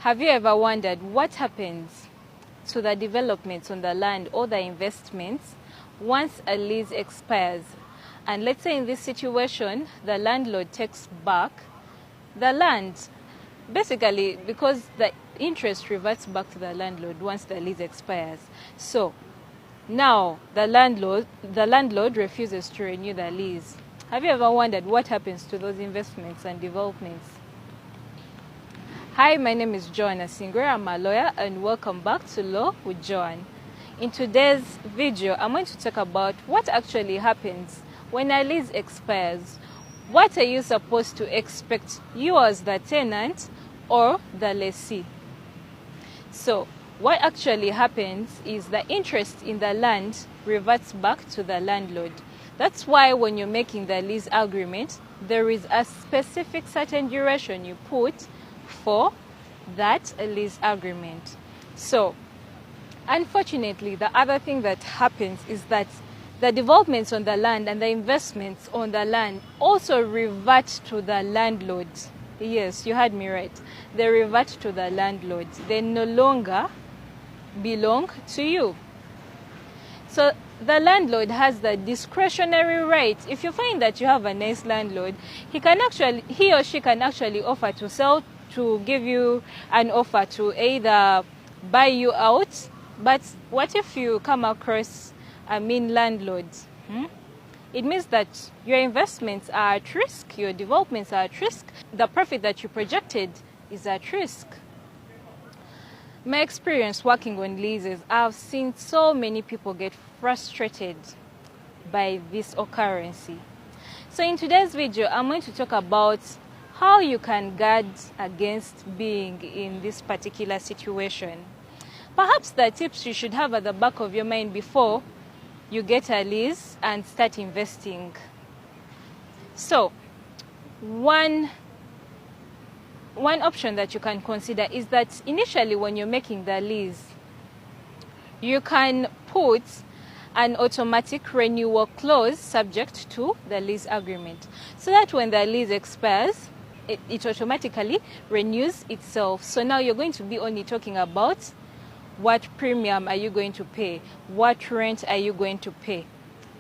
Have you ever wondered what happens to the developments on the land or the investments once a lease expires? And let's say in this situation, the landlord takes back the land, basically because the interest reverts back to the landlord once the lease expires. So now the landlord refuses to renew the lease. Have you ever wondered what happens to those investments and developments? Hi, my name is Joan.A. I'm a lawyer, and welcome back to Law with Joan. In today's video, I'm going to talk about what actually happens when a lease expires. What are you supposed to expect, you as the tenant or the lessee? So what actually happens is the interest in the land reverts back to the landlord. That's why when you're making the lease agreement, there is a specific certain duration you put for that lease agreement. So unfortunately, the other thing that happens is that the developments on the land and the investments on the land also revert to the landlord. Yes, you heard me right. They revert to the landlord. They no longer belong to you. So the landlord has the discretionary right. If you find that you have a nice landlord, he or she can actually offer to sell, to give you an offer to either buy you out. But what if you come across a mean landlord? It means that your investments are at risk, your developments are at risk, the profit that you projected is at risk. My experience working on leases, I've seen so many people get frustrated by this occurrence. So in today's video, I'm going to talk about how you can guard against being in this particular situation. Perhaps the tips you should have at the back of your mind before you get a lease and start investing. So one option that you can consider is that initially when you're making the lease, you can put an automatic renewal clause subject to the lease agreement, so that when the lease expires, it automatically renews itself. So now you're going to be only talking about what premium are you going to pay, what rent are you going to pay.